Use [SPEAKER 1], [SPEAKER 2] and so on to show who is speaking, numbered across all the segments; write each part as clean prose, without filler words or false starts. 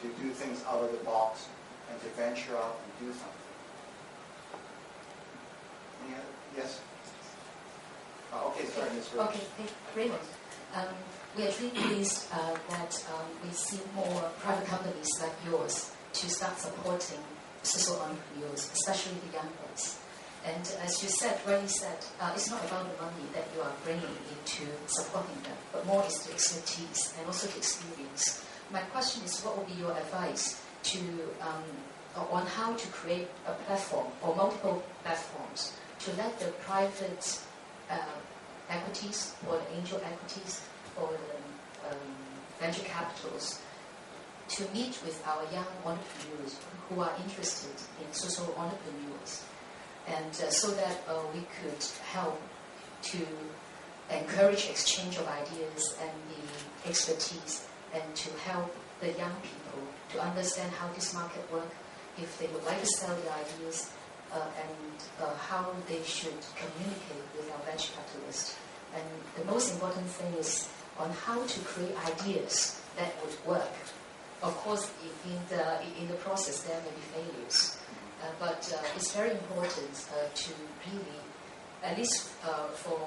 [SPEAKER 1] to do things out of the box and to venture out and do something. Yes? Okay, sorry, Ms. Rich.
[SPEAKER 2] Okay, Raymond. We are really pleased that we see more private companies like yours to start supporting social entrepreneurs, especially the young ones. And as you said, rightly said, it's not about the money that you are bringing into supporting them, but more is the expertise and also the experience. My question is, what would be your advice to on how to create a platform or multiple platforms to let the private equities or the angel equities or the venture capitals to meet with our young entrepreneurs who are interested in social entrepreneurs, and so that we could help to encourage exchange of ideas and the expertise, and to help the young people to understand how this market works, if they would like to sell their ideas, and how they should communicate with our venture capitalists. And the most important thing is on how to create ideas that would work. Of course, in the process, there may be failures. But it's very important to really, at least for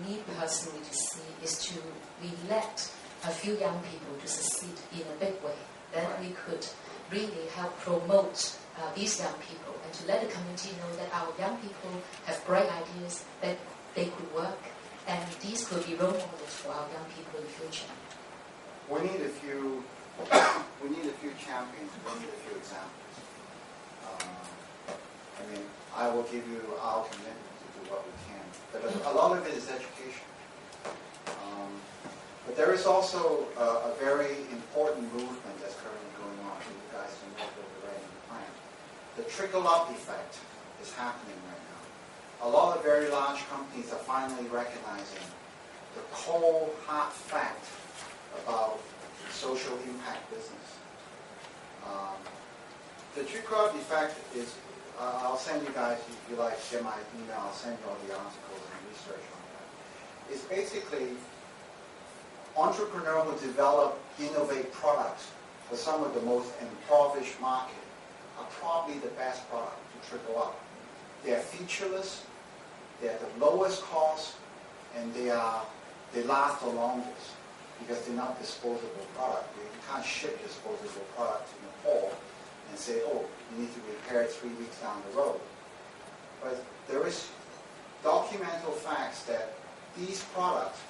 [SPEAKER 2] me personally to see, is to we let a few young people to succeed in a big way. Then we could really help promote these young people and to let the community know that our young people have bright ideas, that they could work, and these could be role models for our young people in the future.
[SPEAKER 1] We need a few champions. We need a few examples. I will give you our commitment to do what we can. But a lot of it is education. But there is also a very important movement that's currently going on. You guys can know what we're writing the plan. The trickle-up effect is happening right now. A lot of very large companies are finally recognizing the cold, hard fact about social impact business. The trickle-up effect is, I'll send you guys, if you like, get my email, I'll send you all the articles and research on that. It's basically entrepreneurs who develop, innovate products for some of the most impoverished market are probably the best product to trickle up. They're featureless, they're the lowest cost, and they last the longest because they're not disposable product. You can't ship disposable product to Nepal and say, oh, you need to repair it 3 weeks down the road. But there is documental facts that these products,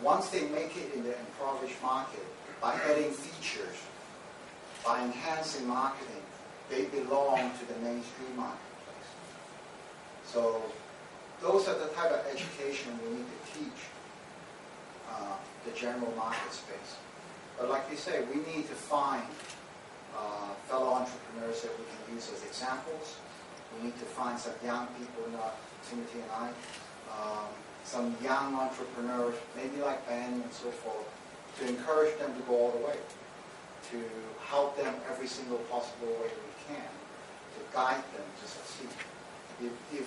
[SPEAKER 1] once they make it in the impoverished market, by adding features, by enhancing marketing, they belong to the mainstream marketplace. So those are the type of education we need to teach the general market space. But like you say, we need to find fellow entrepreneurs that we can use as examples. We need to find some young people, not Timothy and I, some young entrepreneurs, maybe like Ben and so forth, to encourage them to go all the way, to help them every single possible way we can, to guide them to succeed. If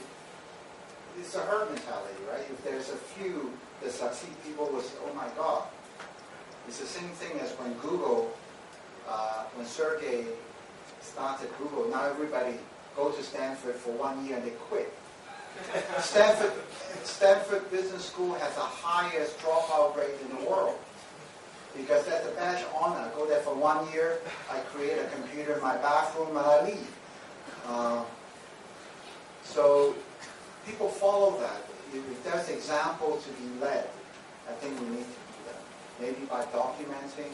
[SPEAKER 1] it's a herd mentality, right? If there's a few that succeed, people will say, oh my God. It's the same thing as when Google, when Sergey started Google, now everybody go to Stanford for 1 year and they quit. Stanford Business School has the highest dropout rate in the world because that's a badge of honor. I go there for 1 year, I create a computer in my bathroom, and I leave. So people follow that. If there's examples to be led, I think we need to do that. Maybe by documenting,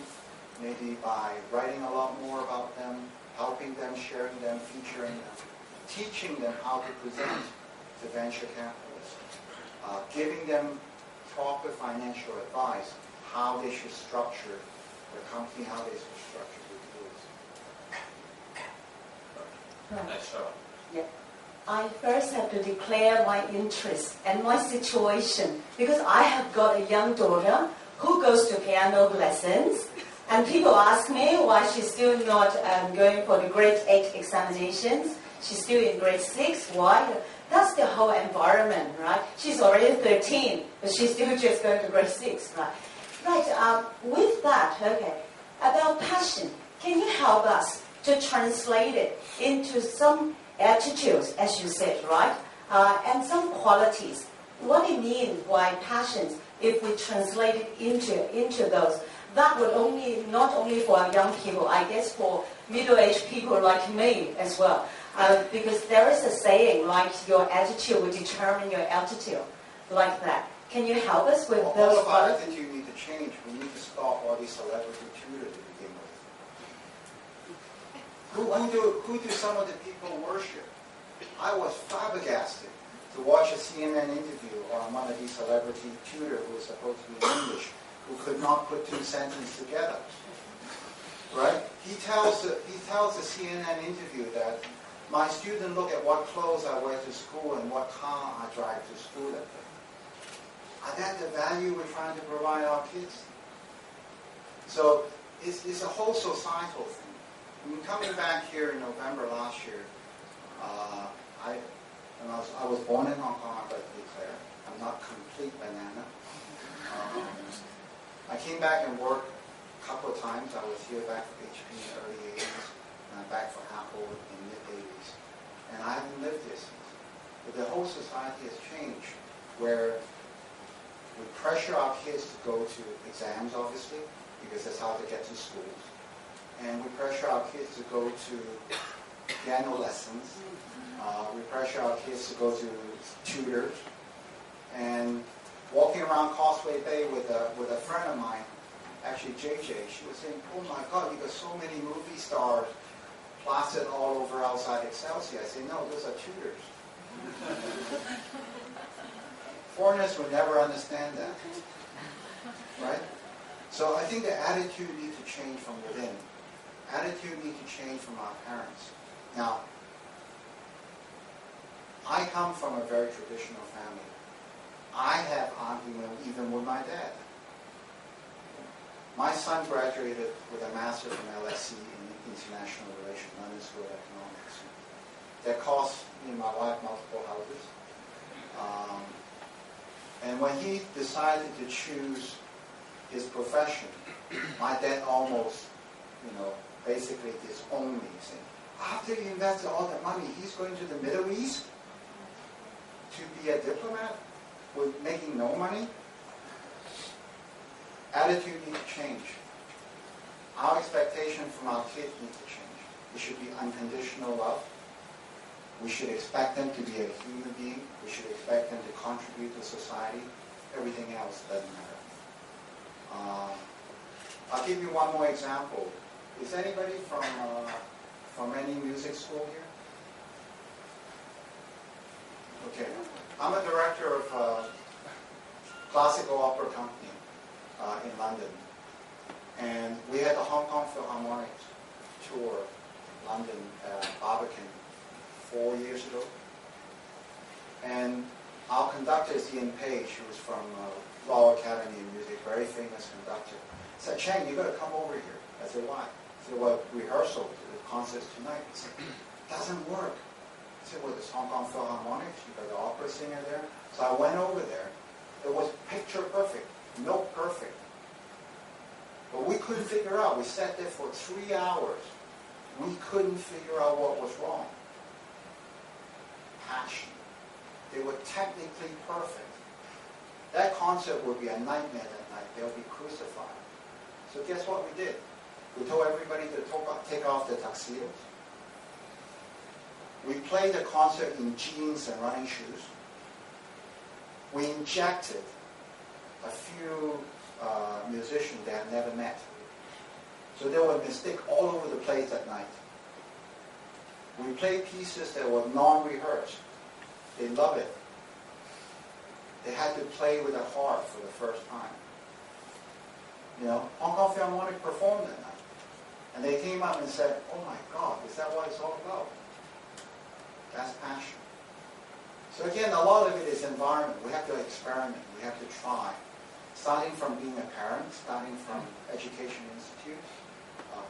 [SPEAKER 1] maybe by writing a lot more about them, helping them, sharing them, featuring them, teaching them how to present to venture capitalists, giving them proper financial advice, how they should structure the company, how they should structure the deals.
[SPEAKER 3] Nice job.
[SPEAKER 4] Yeah. I first have to declare my interest and my situation because I have got a young daughter who goes to piano lessons, and people ask me why she's still not going for the grade 8 examinations. She's still in grade 6. Why? That's the whole environment, right? She's already 13, but she's still just going to grade 6, right? Right, with that, okay, about passion, can you help help us to translate it into some attitudes, as you said, right? And some qualities. What it means by passions, if we translate it into those, that would not only for our young people, I guess for middle-aged people like me as well. Because there is a saying, like your attitude will determine your altitude, like that. Can you help us with those?
[SPEAKER 1] All of our attitude need to change. We need to stop all these celebrity tutors to begin with. Who do some of the people worship? I was flabbergasted to watch a CNN interview on one of these celebrity tutors who was supposed to be English, who could not put two sentences together. Right? He tells the CNN interview that my students look at what clothes I wear to school and what car I drive to school at them. Are that the value we're trying to provide our kids? So it's a whole societal thing. I mean, coming back here in November last year, I was born in Hong Kong, I'd like to be clear. I'm not complete banana. I came back and worked a couple of times. I was here back for HP in the early 80s, and I'm back for Apple in the mid-80s. And I haven't lived here since. But the whole society has changed, where we pressure our kids to go to exams, obviously, because that's how they get to schools. And we pressure our kids to go to piano lessons. We pressure our kids to go to tutors. And walking around Causeway Bay with a friend of mine, actually JJ, she was saying, oh my God, you got so many movie stars plastered all over outside Excelsior. I say, no, those are tutors. Foreigners would never understand that. Right? So I think the attitude needs to change from within. Attitude needs to change from our parents. Now, I come from a very traditional family. I have argument even with my dad. My son graduated with a master's from LSE in International Relations, London School of Economics. That cost me and my wife multiple houses. And when he decided to choose his profession, my dad almost, basically disowned me, saying, after he invested all that money, he's going to the Middle East to be a diplomat with making no money? Attitude needs to change. Our expectation from our kids needs to change. It should be unconditional love. We should expect them to be a human being. We should expect them to contribute to society. Everything else doesn't matter. I'll give you one more example. Is anybody from any music school here? Okay. I'm a director of a classical opera company in London. And we had the Hong Kong Philharmonic tour, London, Barbican, 4 years ago. And our conductor is Ian Page, who was from Royal Academy of Music, very famous conductor. He said, Cheng, you got to come over here. I said, why? He said, well, rehearsal, the concert's tonight. He said, it doesn't work. I said, well, there's Hong Kong Philharmonic, you got the opera singer there. So I went over there. It was picture perfect, note perfect. But we couldn't figure out. We sat there for 3 hours. We couldn't figure out what was wrong. Passion. They were technically perfect. That concert would be a nightmare that night. They'll be crucified. So guess what we did? We told everybody to take off their tuxedos. We played the concert in jeans and running shoes. We injected a few musicians they had never met. So there were mistakes all over the place that night. We played pieces that were non-rehearsed. They love it. They had to play with a harp for the first time. Hong Kong Philharmonic performed that night. And they came up and said, oh my God, is that what it's all about? That's passion. So again, a lot of it is environment. We have to experiment. We have to try. Starting from being a parent, starting from education institutes,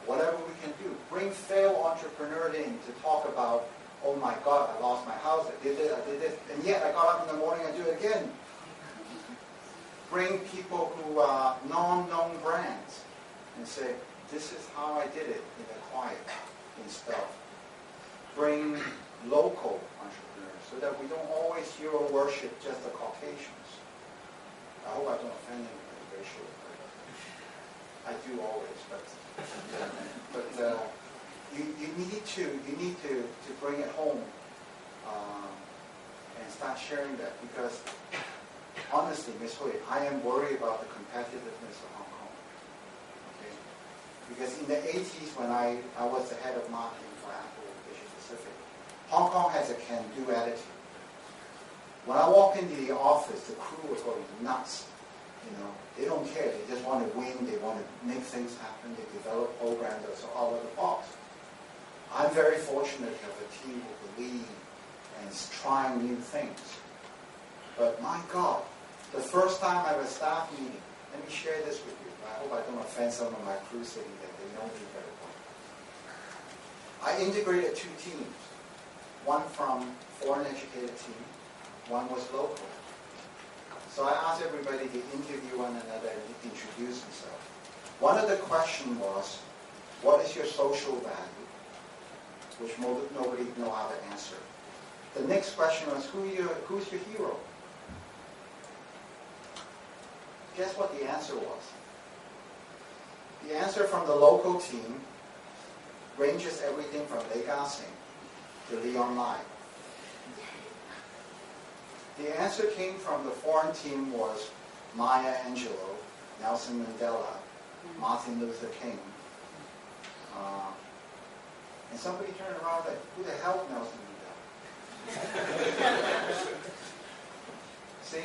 [SPEAKER 1] whatever we can do. Bring failed entrepreneurs in to talk about, oh my God, I lost my house, I did this, and yet I got up in the morning and do it again. Bring people who are non-known brands and say, this is how I did it in the quiet, in stealth. Bring local entrepreneurs so that we don't always hero worship just the Caucasians. I hope I don't offend anybody racially. I do always, but you need to bring it home and start sharing that, because honestly, Ms. Hui, I am worried about the competitiveness of Hong Kong. Okay? Because in the 80s, when I was the head of marketing for Apple Asia Pacific, Hong Kong has a can-do attitude. When I walk into the office, the crew was going nuts. You know, they don't care. They just want to win. They want to make things happen. They develop programs that are all over the box. I'm very fortunate to have a team who believe and is trying new things. But my God, the first time I have a staff meeting, let me share this with you. I hope I don't offend some of my crew sitting there. They know me very well. I integrated two teams. One from foreign educated team, one was local. So I asked everybody to interview one another and introduce themselves. One of the questions was, what is your social value? Which nobody know how to answer. The next question was, who's your hero? Guess what the answer was? The answer from the local team ranges everything from Lee Ga-sing to Leon Lai. The answer came from the foreign team was Maya Angelou, Nelson Mandela, Martin Luther King. And somebody turned around and said, who the hell Nelson Mandela? See,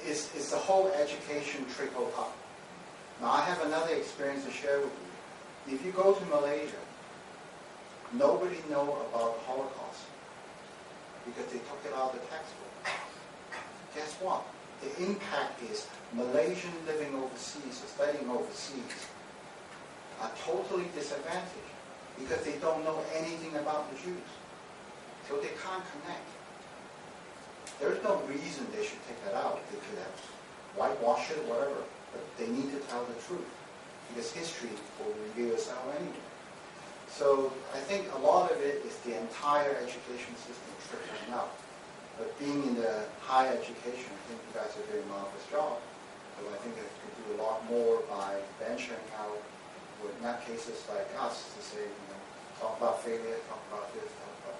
[SPEAKER 1] it's the whole education trickle up. Now I have another experience to share with you. If you go to Malaysia, nobody knows about the Holocaust because they took it out of the textbook. Guess what? The impact is Malaysians living overseas or studying overseas are totally disadvantaged because they don't know anything about the Jews. So they can't connect. There's no reason they should take that out. They could have whitewashed it, whatever. But they need to tell the truth because history will reveal itself anyway. So I think a lot of it is the entire education system trickling out. But being in the higher education, I think you guys are doing a marvelous job. So I think they could do a lot more by venturing out with nutcases like us to say, you know, talk about failure, talk about this, talk about